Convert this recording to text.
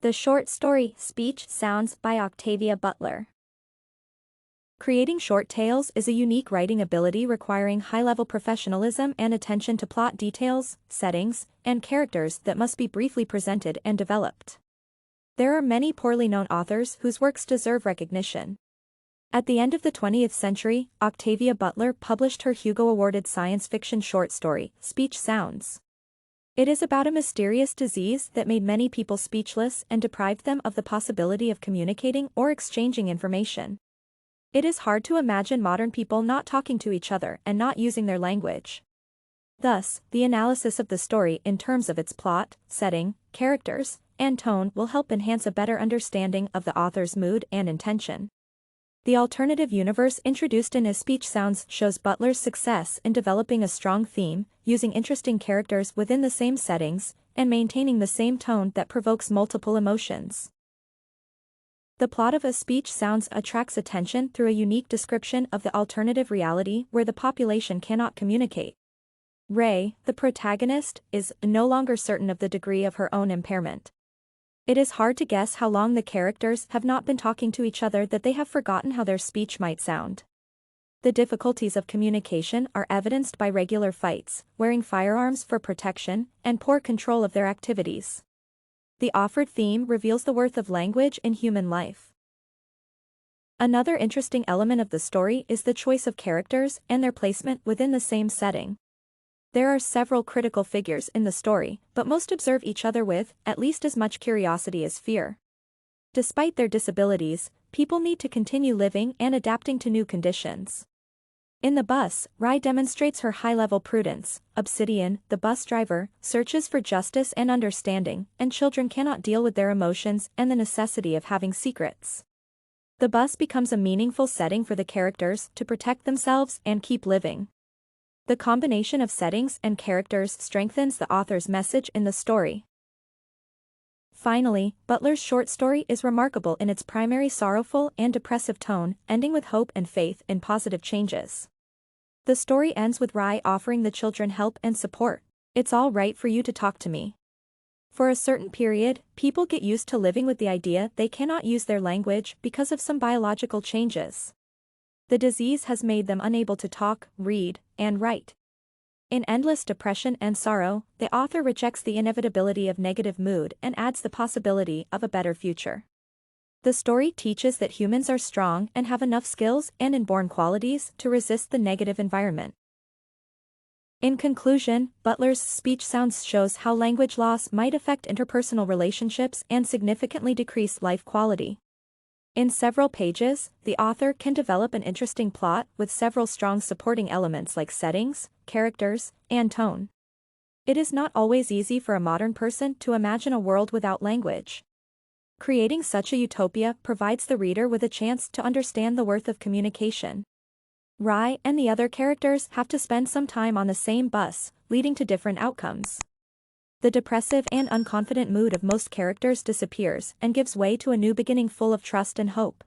The short story, Speech Sounds by Octavia Butler. Creating short tales is a unique writing ability requiring high-level professionalism and attention to plot details, settings, and characters that must be briefly presented and developed. There are many poorly known authors whose works deserve recognition. At the end of the 20th century, Octavia Butler published her Hugo-awarded science fiction short story, Speech Sounds. It is about a mysterious disease that made many people speechless and deprived them of the possibility of communicating or exchanging information. It is hard to imagine modern people not talking to each other and not using their language. Thus, the analysis of the story in terms of its plot, setting, characters, and tone will help enhance a better understanding of the author's mood and intention. The alternative universe introduced in Speech Sounds shows Butler's success in developing a strong theme, using interesting characters within the same settings, and maintaining the same tone that provokes multiple emotions. The plot of A Speech Sounds attracts attention through a unique description of the alternative reality where the population cannot communicate. Ray, the protagonist, is no longer certain of the degree of her own impairment. It is hard to guess how long the characters have not been talking to each other that they have forgotten how their speech might sound. The difficulties of communication are evidenced by regular fights, wearing firearms for protection, and poor control of their activities. The offered theme reveals the worth of language in human life. Another interesting element of the story is the choice of characters and their placement within the same setting. There are several critical figures in the story, but most observe each other with at least as much curiosity as fear. Despite their disabilities, people need to continue living and adapting to new conditions. In the bus, Rye demonstrates her high-level prudence. Obsidian, the bus driver, searches for justice and understanding, and children cannot deal with their emotions and the necessity of having secrets. The bus becomes a meaningful setting for the characters to protect themselves and keep living. The combination of settings and characters strengthens the author's message in the story. Finally, Butler's short story is remarkable in its primary sorrowful and depressive tone, ending with hope and faith in positive changes. The story ends with Rye offering the children help and support. It's all right for you to talk to me. For a certain period, people get used to living with the idea they cannot use their language because of some biological changes. The disease has made them unable to talk, read, and write. In endless depression and sorrow, the author rejects the inevitability of negative mood and adds the possibility of a better future. The story teaches that humans are strong and have enough skills and inborn qualities to resist the negative environment. In conclusion, Butler's Speech Sounds shows how language loss might affect interpersonal relationships and significantly decrease life quality. In several pages, the author can develop an interesting plot with several strong supporting elements like settings, characters, and tone. It is not always easy for a modern person to imagine a world without language. Creating such a utopia provides the reader with a chance to understand the worth of communication. Rye and the other characters have to spend some time on the same bus, leading to different outcomes. The depressive and unconfident mood of most characters disappears and gives way to a new beginning full of trust and hope.